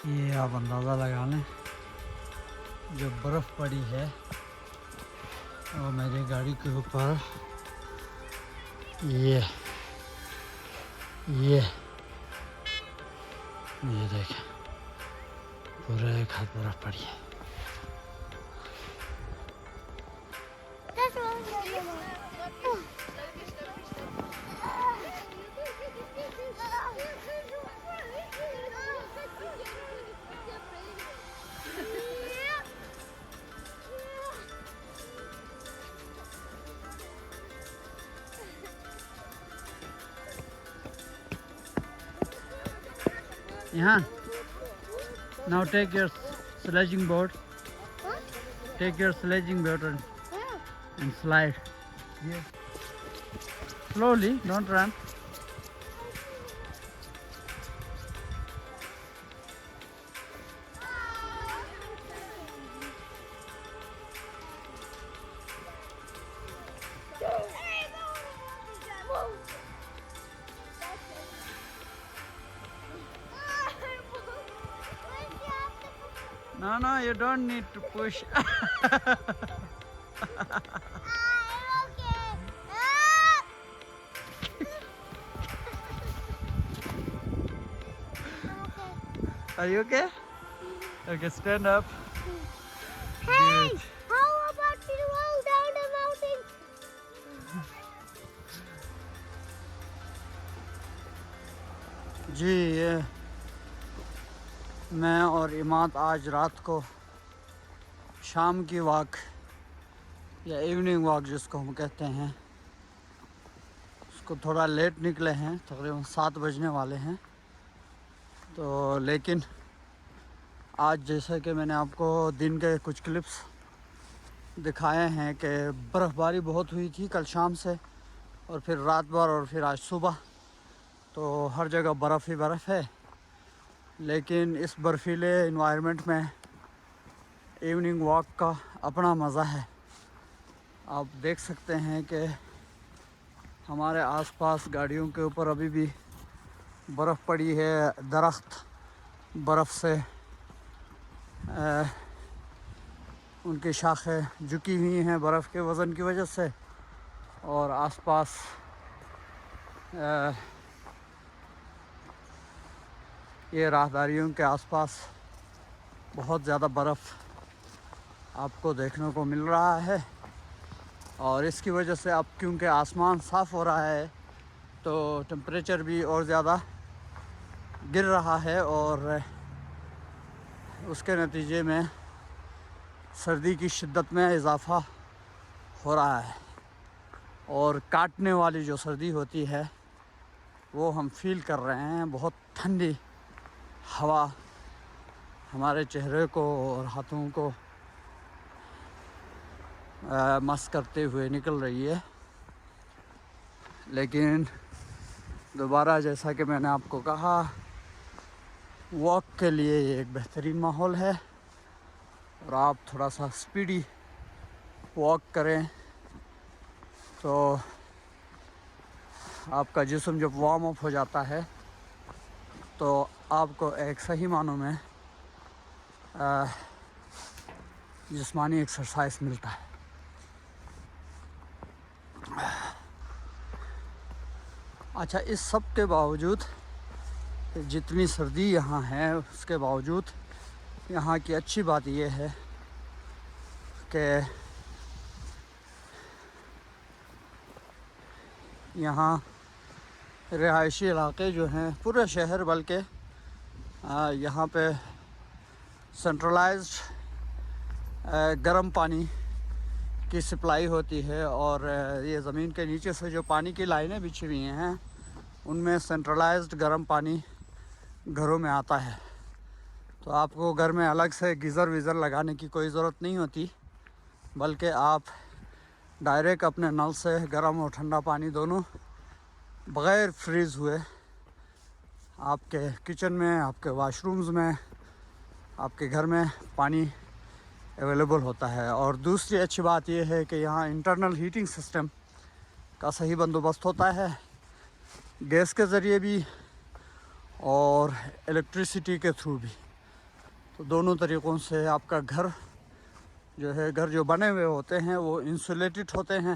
یہ آپ اندازہ لگا لیں جو برف پڑی ہے اور میری گاڑی کے اوپر یہ دیکھیں پورا ایک ہاتھ برف پڑی ہے. یہاں now take your sledging board. Take your sledging board and slide. Slowly, don't run. No, you don't need to push. Are you okay? Okay, stand up. Hey, Good. how about we roll down the mountain? جی یہ میں اور اماد آج رات کو شام کی walk یا evening walk جس کو ہم کہتے ہیں اس کو تھوڑا لیٹ نکلے ہیں، تقریباً 7 بجنے والے ہیں. تو لیکن آج جیسا کہ میں نے آپ کو دن کے کچھ کلپس دکھائے ہیں کہ برف باری بہت ہوئی تھی کل شام سے اور پھر رات بھر اور پھر آج صبح، تو ہر جگہ برف ہی برف ہے. لیکن اس برفیلے انوائرمنٹ میں ایوننگ واک کا اپنا مزہ ہے. آپ دیکھ سکتے ہیں کہ ہمارے آس پاس گاڑیوں کے اوپر ابھی بھی برف پڑی ہے، درخت برف سے ان کی شاخیں جھکی ہوئی ہیں برف کے وزن کی وجہ سے، اور آس پاس یہ راہداریوں کے آس پاس بہت زیادہ برف آپ کو دیکھنے کو مل رہا ہے. اور اس کی وجہ سے اب کیونکہ آسمان صاف ہو رہا ہے تو ٹمپریچر بھی اور زیادہ گر رہا ہے، اور اس کے نتیجے میں سردی کی شدت میں اضافہ ہو رہا ہے، اور کاٹنے والی جو سردی ہوتی ہے وہ ہم فیل کر رہے ہیں. بہت ٹھنڈی ہوا ہمارے چہرے کو اور ہاتھوں کو مس کرتے ہوئے نکل رہی ہے. لیکن دوبارہ جیسا کہ میں نے آپ کو کہا، واک کے لیے یہ ایک بہترین ماحول ہے، اور آپ تھوڑا سا اسپیڈی واک کریں تو آپ کا جسم جب وارم اپ ہو جاتا ہے تو آپ کو ایک صحیح معنوں میں جسمانی ایکسرسائز ملتا ہے. اچھا، اس سب کے باوجود جتنی سردی یہاں ہے اس کے باوجود یہاں کی اچھی بات یہ ہے کہ یہاں رہائشی علاقے جو ہیں پورے شہر، بلکہ یہاں پہ سینٹرلائزڈ گرم پانی کی سپلائی ہوتی ہے، اور یہ زمین کے نیچے سے جو پانی کی لائنیں بچھی ہوئی ہیں ان میں سینٹرلائزڈ گرم پانی گھروں میں آتا ہے. تو آپ کو گھر میں الگ سے گیزر ویزر لگانے کی کوئی ضرورت نہیں ہوتی، بلکہ آپ ڈائریکٹ اپنے نل سے گرم اور ٹھنڈا پانی دونوں بغیر فریز ہوئے آپ کے کچن میں، آپ کے واش رومز میں، آپ کے گھر میں پانی اویلیبل ہوتا ہے. اور دوسری اچھی بات یہ ہے کہ یہاں انٹرنل ہیٹنگ سسٹم کا صحیح بندوبست ہوتا ہے، گیس کے ذریعے بھی اور الیکٹریسٹی کے تھرو بھی. تو دونوں طریقوں سے آپ کا گھر جو بنے ہوئے ہوتے ہیں وہ انسولیٹڈ ہوتے ہیں،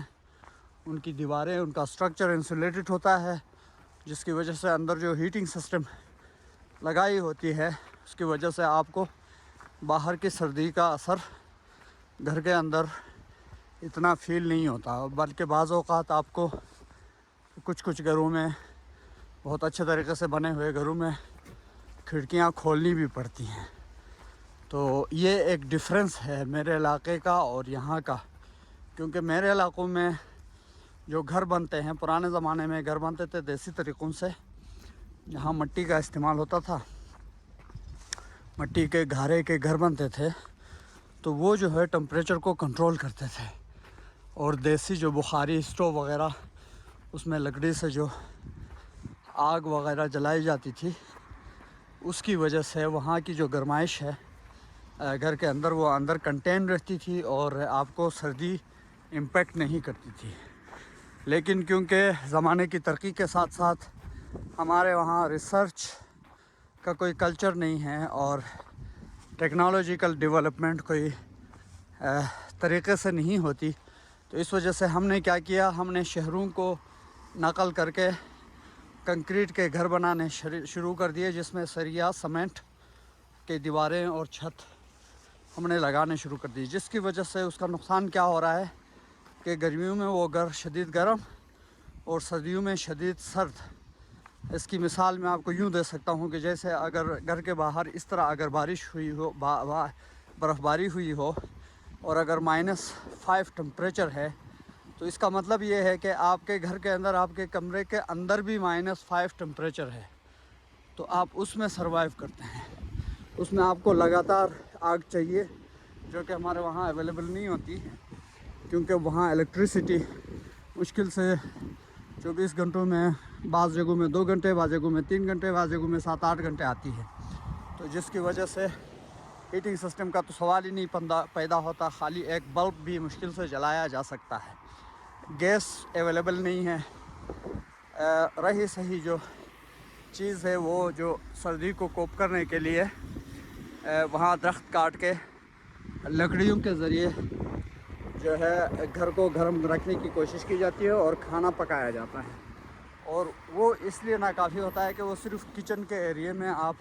ان کی دیواریں، ان کا اسٹرکچر انسولیٹڈ ہوتا ہے، جس کی وجہ سے اندر جو ہیٹنگ سسٹم لگائی ہوتی ہے اس کی وجہ سے آپ کو باہر کی سردی کا اثر گھر کے اندر اتنا فیل نہیں ہوتا، بلکہ بعض اوقات آپ کو کچھ گھروں میں، بہت اچھے طریقے سے بنے ہوئے گھروں میں کھڑکیاں کھولنی بھی پڑتی ہیں۔ تو یہ ایک ڈفرینس ہے میرے علاقے کا اور یہاں کا، کیونکہ میرے علاقوں میں جو گھر بنتے ہیں، پرانے زمانے میں گھر بنتے تھے دیسی طریقوں سے، جہاں مٹی کا استعمال ہوتا تھا، مٹی کے گھارے کے گھر بنتے تھے، تو وہ جو ہے ٹمپریچر کو کنٹرول کرتے تھے، اور دیسی جو بخاری اسٹوو وغیرہ، اس میں لکڑی سے جو آگ وغیرہ جلائی جاتی تھی، اس کی وجہ سے وہاں کی جو گرمائش ہے گھر کے اندر، وہ اندر کنٹین رہتی تھی اور آپ کو سردی امپیکٹ نہیں کرتی تھی۔ لیکن کیونکہ زمانے کی ترقی کے ساتھ ساتھ ہمارے وہاں ریسرچ کا کوئی کلچر نہیں ہے اور ٹیکنالوجیکل ڈیولپمنٹ کوئی طریقے سے نہیں ہوتی، تو اس وجہ سے ہم نے کیا کیا، ہم نے شہروں کو نقل کر کے کنکریٹ کے گھر بنانے شروع کر دیے، جس میں سریا، سیمنٹ کے دیواریں اور چھت ہم نے لگانے شروع کر دی، جس کی وجہ سے اس کا نقصان کیا ہو رہا ہے کہ گرمیوں میں وہ گھر شدید گرم اور سردیوں میں شدید سرد۔ اس کی مثال میں آپ کو یوں دے سکتا ہوں کہ جیسے اگر گھر کے باہر اس طرح اگر بارش ہوئی ہو، برف باری ہوئی ہو، اور اگر -5 ٹمپریچر ہے، تو اس کا مطلب یہ ہے کہ آپ کے گھر کے اندر، آپ کے کمرے کے اندر بھی -5 ٹمپریچر ہے، تو آپ اس میں سروائیو کرتے ہیں۔ اس میں آپ کو لگاتار آگ چاہیے، جو کہ ہمارے وہاں اویلیبل نہیں ہوتی، کیونکہ وہاں الیکٹریسٹی مشکل سے 24 گھنٹوں میں، بعض جگہوں میں 2 گھنٹے، بعض جگہوں میں 3 گھنٹے، بعض جگہوں میں 7-8 گھنٹے آتی ہے، تو جس کی وجہ سے ہیٹنگ سسٹم کا تو سوال ہی نہیں پیدا ہوتا، خالی ایک بلب بھی مشکل سے جلایا جا سکتا ہے، گیس اویلیبل نہیں ہے۔ رہی صحیح جو چیز ہے وہ جو سردی کو کوپ کرنے کے لیے وہاں درخت کاٹ کے لکڑیوں کے ذریعے جو ہے گھر کو گرم رکھنے کی کوشش کی جاتی ہے اور کھانا پکایا جاتا ہے، اور وہ اس لیے ناکافی ہوتا ہے کہ وہ صرف کچن کے ایریے میں آپ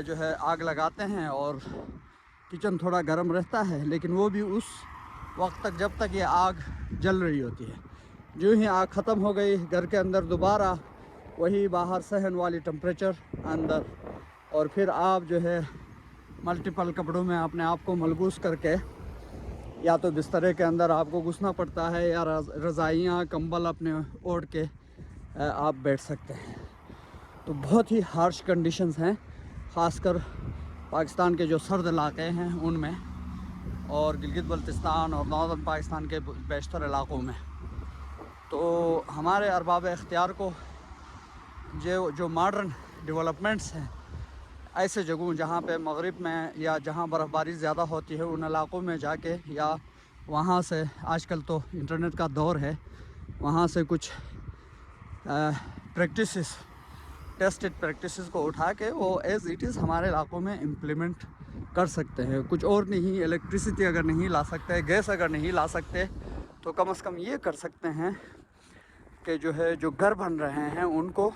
جو ہے آگ لگاتے ہیں اور کچن تھوڑا گرم رہتا ہے، لیکن وہ بھی اس وقت تک جب تک یہ آگ جل رہی ہوتی ہے۔ جو ہی آگ ختم ہو گئی، گھر کے اندر دوبارہ وہی باہر صحن والی ٹمپریچر اندر، اور پھر آپ جو ہے ملٹیپل کپڑوں میں اپنے آپ کو ملبوس کر کے یا تو بسترے کے اندر آپ کو گھسنا پڑتا ہے، یا رضائیاں، کمبل اپنے اوڑھ کے آپ بیٹھ سکتے ہیں۔ تو بہت ہی ہارش کنڈیشنز ہیں، خاص کر پاکستان کے جو سرد علاقے ہیں ان میں، اور گلگت بلتستان اور ناردرن پاکستان کے بیشتر علاقوں میں۔ تو ہمارے ارباب اختیار کو جو ماڈرن ڈیولپمنٹس ہیں، ایسے جگہوں جہاں پہ مغرب میں یا جہاں برف باری زیادہ ہوتی ہے، ان علاقوں میں جا کے، یا وہاں سے آج کل تو انٹرنیٹ کا دور ہے، وہاں سے کچھ پریکٹسز، ٹیسٹڈ پریکٹسز کو اٹھا کے وہ ایز اٹ از ہمارے علاقوں میں امپلیمنٹ کر سکتے ہیں۔ کچھ اور نہیں، الیکٹریسٹی اگر نہیں لا سکتے، گیس اگر نہیں لا سکتے، تو کم از کم یہ کر سکتے ہیں کہ جو ہے جو گھر بن رہے ہیں ان کو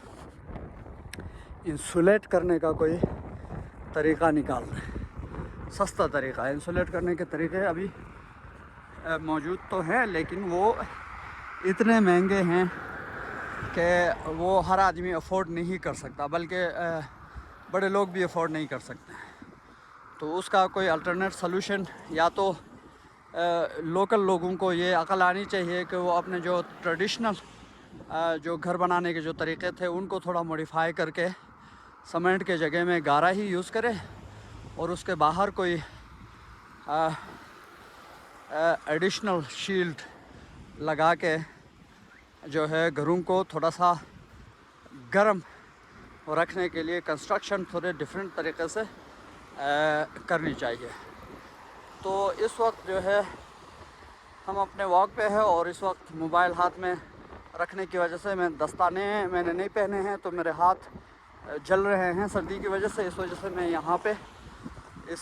انسولیٹ کرنے کا کوئی طریقہ نکال رہے ہیں، سستا طریقہ۔ انسولیٹ کرنے کے طریقے ابھی موجود تو ہیں، لیکن وہ اتنے مہنگے ہیں کہ وہ ہر آدمی افورڈ نہیں کر سکتا، بلکہ بڑے لوگ بھی افورڈ نہیں کر سکتے ہیں۔ تو اس کا کوئی الٹرنیٹ سلوشن، یا تو لوکل لوگوں کو یہ عقل آنی چاہیے کہ وہ اپنے جو ٹریڈیشنل جو گھر بنانے کے جو طریقے تھے ان کو تھوڑا موڈیفائی کر کے سیمنٹ کے جگہ میں گارا ہی یوز کرے، اور اس کے باہر کوئی ایڈیشنل شیلڈ لگا کے جو ہے گھروں کو تھوڑا سا گرم رکھنے کے لیے کنسٹرکشن تھوڑے ڈیفرنٹ طریقے سے کرنی چاہیے۔ تو اس وقت جو ہے ہم اپنے واک پہ ہے، اور اس وقت موبائل ہاتھ میں رکھنے کی وجہ سے دستانے میں نے نہیں پہنے ہیں، تو میرے ہاتھ جل رہے ہیں سردی کی وجہ سے، اس وجہ سے میں یہاں پہ اس